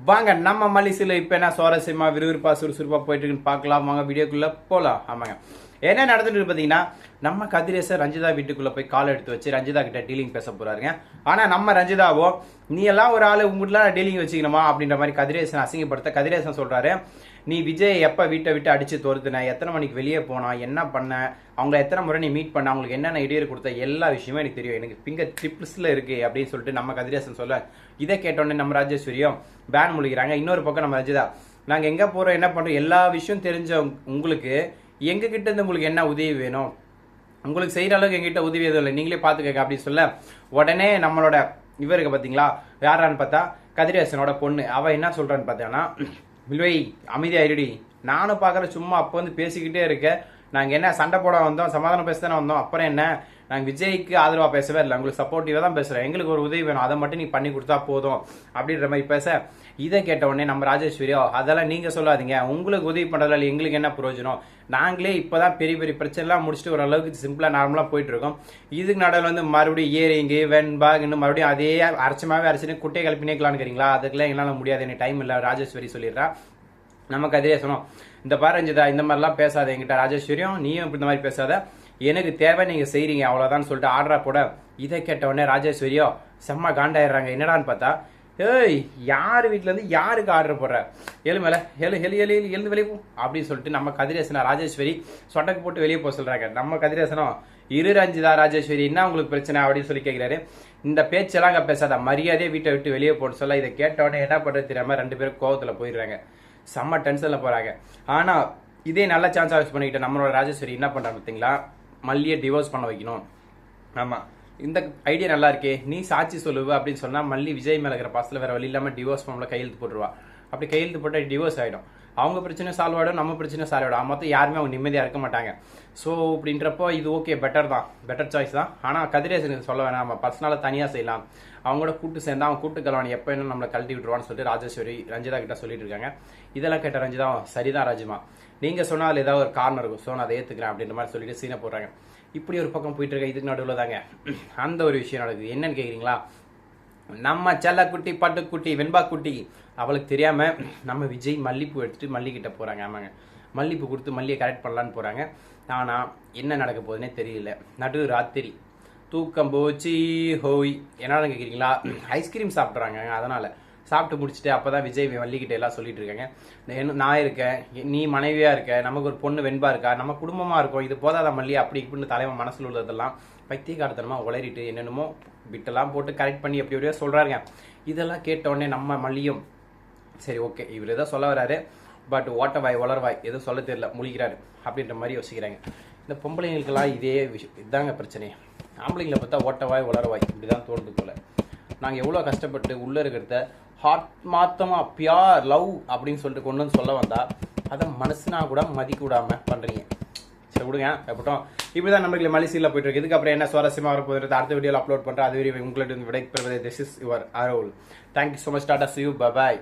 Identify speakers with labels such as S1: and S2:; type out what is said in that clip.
S1: வாங்க நம்ம மலிசில இப்ப என்ன சுவாரஸ்யமா விறுவிறுப்பா சுறுசுறுப்பா போயிட்டு இருக்குன்னு பார்க்கலாம். வாங்க வீடியோக்குள்ள போலாம். ஆமாங்க, என்ன நடந்துட்டு பாத்தீங்கன்னா, நம்ம கதிரேசர் ரஞ்சிதா வீட்டுக்குள்ள போய் கால் எடுத்து வச்சு ரஞ்சிதா கிட்ட டீலிங் பேச போறாருங்க. ஆனா நம்ம ரஞ்சிதாவோ, நீ எல்லாம் ஒரு ஆளு உங்ககிட்ட டீலிங் வச்சுக்கணுமா அப்படின்ற மாதிரி கதிரேசன் அசிங்கப்படுத்த கதிரேசன் சொல்றாரு, நீ விஜய் எப்ப வீட்டை விட்டு அடிச்சு தோறுத்துன, எத்தனை மணிக்கு வெளியே போனா, என்ன பண்ண, அவங்கள எத்தனை முறை நீ மீட் பண்ண, அவங்களுக்கு என்னென்ன இடையூறு கொடுத்த எல்லா விஷயமும் எனக்கு தெரியும், எனக்கு ஃபிங்கர் டிப்ஸ்ல இருக்கு அப்படின்னு சொல்லிட்டு நம்ம கதிரேசன் சொல்ல, இதை கேட்டோடனே நம்ம ராஜேஸ்வரியும் பேன் முழிக்கிறாங்க. இன்னொரு பக்கம் நம்ம ரஞ்சிதா, நாங்க எங்க போறோம் என்ன பண்றோம் எல்லா விஷயம் தெரிஞ்ச உங்களுக்கு எங்க கிட்ட இருந்து உங்களுக்கு என்ன உதவி வேணும், உங்களுக்கு செய்யற அளவுக்கு எங்கிட்ட உதவி எதுவும் இல்லை, நீங்களே பாத்துக்க அப்படின்னு சொல்ல, உடனே நம்மளோட இவருக்கு பாத்தீங்களா யாரான்னு பார்த்தா கதிரேசனோட பொண்ணு, அவ என்ன சொல்றான்னு பார்த்தேன்னா, வில்வை அமைதியாயிடுடி, நானும் பாக்குற சும்மா அப்போ வந்து பேசிக்கிட்டே இருக்க, நாங்க என்ன சண்டை போட வந்தோம், சமாதானம் பேச தானே வந்தோம், அப்புறம் என்ன, நாங்க விஜய்க்கு ஆதரவா பேசவே இல்லை, உங்களுக்கு சப்போர்ட்டிவா தான் பேசுறேன், எங்களுக்கு ஒரு உதவி வேணும், அதை மட்டும் நீ பண்ணி கொடுத்தா போதும் அப்படின்ற மாதிரி பேச, இதை கேட்ட உடனே நம்ம ராஜேஸ்வரியோ, அதெல்லாம் நீங்க சொல்லாதீங்க, உங்களுக்கு உதவி பண்றதுல எங்களுக்கு என்ன பிரயோஜனம், நாங்களே இப்பதான் பெரிய பெரிய பிரச்சனை எல்லாம் முடிச்சுட்டு ஒரு அளவுக்கு சிம்பிளா நார்மலா போயிட்டு இருக்கோம், இதுக்கு நடுவில் வந்து மறுபடியும் இயரிங்கு வெண்பாக் இன்னும் மறுபடியும் அதே அரைச்சுன்னு குட்டையை கலப்பினேக்கலான்னு அதுக்கெல்லாம் என்னால முடியாது, எனக்கு டைம் இல்லை ராஜேஸ்வரி சொல்லிடுறா. நம்ம கதிரேசனும், இந்த பாரஞ்சிதா இந்த மாதிரிலாம் பேசாத என்கிட்ட, ராஜேஸ்வரியும் நீயும் இந்த மாதிரி பேசாத, எனக்கு தேவை நீங்க செய்றீங்க அவ்வளவுதான் சொல்லிட்டு ஆர்டரா போட, இதை கேட்ட உடனே ராஜேஸ்வரியோ செம்ம காண்டாயிடுறாங்க. என்னடான்னு பார்த்தா, ஏய் யார் வீட்டுல இருந்து யாருக்கு ஆர்டர் போடுற, எழு மேல எழு எழு எழு எழுந்து வெளியே போ அப்படின்னு சொல்லிட்டு நம்ம கதிரேசனா ராஜேஸ்வரி சொட்டக்கு போட்டு வெளியே போக சொல்றாங்க. நம்ம கதிரேசனும், இரு ரஞ்சிதா ராஜேஸ்வரி என்ன உங்களுக்கு பிரச்சனை அப்படின்னு சொல்லி கேட்கிறாரு. இந்த பேச்செல்லாம் அங்க பேசாத, மரியாதையை வீட்டை விட்டு வெளியே போட்டு சொல்ல, இதை கேட்ட உடனே என்ன பண்றது தெரியாம ரெண்டு பேரும் கோவத்துல போயிடுறாங்க, செம்ம டென்ஷன்ல போறாங்க. ஆனா இதே நல்ல சான்ஸா யூஸ் பண்ணிக்கிட்ட நம்மளோட ராஜேஸ்வரி என்ன பண்றாங்க பார்த்தீங்களா, மல்லியை டிவோர்ஸ் பண்ண வைக்கணும். ஆமா, இந்த ஐடியா நல்லா இருக்கே, நீ சாட்சி சொல்லுவ அப்படின்னு சொன்னா மல்லி விஜய் மேல இருக்கிற பாசத்துல வேற வழி இல்லாம டிவோர்ஸ் பண்ணல கையெழுத்து போட்டுருவா. அப்படி கையெழுத்து போட்டா டிவோர்ஸ் ஆயிடும், அவங்க பிரச்சனை சால்வ் ஆயிடும், நம்ம பிரச்சனை சால்வ் ஆயிடும், மொத்தம் யாருமே அவங்க நிம்மதியா இருக்க மாட்டாங்க. ஸோ அப்படின்றப்போ இது ஓகே, பெட்டர் தான், பெட்டர் சாய்ஸ் தான். ஆனா கதிரேசனுக்கு சொல்ல வேணாம், நம்ம பர்சனலா தனியா செய்யலாம், அவங்களோட கூட்டு சேர்ந்தா அவன் கூட்டு கலவாணி எப்ப என்ன நம்மளை கழட்டி விட்டுருவான்னு சொல்லிட்டு ராஜேஸ்வரி ரஞ்சிதா கிட்ட சொல்லிட்டு இருக்காங்க. இதெல்லாம் கேட்ட ரஞ்சிதா, சரிதான் ராஜிமா, நீங்க சொன்னா அதுல ஏதாவது ஒரு காரணம் இருக்கும், ஸோ நான் அதை ஏத்துக்கிறேன் அப்படின்ற மாதிரி சொல்லிட்டு சீனை போடுறாங்க. இப்படி ஒரு பக்கம் போயிட்டு இருக்க, இதுக்கு நடுவில் தாங்க அந்த ஒரு விஷயம் நடக்குது. என்னன்னு கேக்குறீங்களா, நம்ம செல்லக்குட்டி பட்டுக்குட்டி வெண்பா குட்டி அவளுக்கு தெரியாம நம்ம விஜய் மல்லிப்பூ எடுத்துட்டு மல்லிகிட்ட போறாங்க. ஆமாங்க, மல்லிப்பூ கொடுத்து மல்லியை கரெக்ட் பண்ணலான்னு போறாங்க. ஆனா என்ன நடக்க போகுதுன்னே தெரியல. நடு ராத்திரி தூக்கம் போச்சு ஹோய், என்னன்னு கேக்குறீங்களா, ஐஸ்கிரீம் சாப்பிட்றாங்க. அதனால சாப்பிட்டு முடிச்சுட்டு அப்பதான் விஜய் மல்லிகிட்ட எல்லாம் சொல்லிட்டு இருக்காங்க, நான் இருக்கேன், நீ மனைவியா இருக்க, நமக்கு ஒரு பொண்ணு வெண்பா இருக்கா, நம்ம குடும்பமா இருக்கோம், இது போதாத மல்லி அப்படி இப்படின்னு தலைவன் மனசுல உள்ளதெல்லாம் பைத்தியக்காரத்தனமா உளறிட்டு என்னென்னமோ பிட்டெல்லாம் போட்டு கரெக்ட் பண்ணி எப்படி எப்படியோ சொல்றாங்க. இதெல்லாம் கேட்ட உடனே நம்ம மல்லியும், சரி ஓகே இவர் ஏதோ சொல்ல வராரு, பட் ஓட்டவாய் வளர்வாய் எதுவும் சொல்ல தெரியல முழிக்கிறாரு அப்படின்ற மாதிரி யோசிக்கிறாங்க. இந்த பொம்பளைங்களுக்கெல்லாம் இதே விஷயம் இதாங்க பிரச்சனை, ஆம்பளைங்களை பார்த்தா ஓட்டவாய் வளர்வாய் இப்படிதான் தோணுது போல. நாங்கள் எவ்வளோ கஷ்டப்பட்டு உள்ளே இருக்கிறத ஹார்ட் மாத்தமா பியார் லவ் அப்படின்னு சொல்லிட்டு கொண்டு வந்து சொல்ல வந்தா அதை மனசுனா கூட மதிக்க விடாம பண்றீங்க. சரி விடுங்க, எப்பட்டும் இப்படிதான் நம்மளுக்கு மலிசீல போயிட்டு இருக்கு. இதுக்கப்புறம் என்ன சுவாரஸ்யமா வரப்போகுது அடுத்த வீடியோவில் அப்லோட் பண்றேன். அது வரை உங்கள்கிட்ட விடைபெறுவது this is your Arrol. Thank you so much, Tata, see you, bye bye.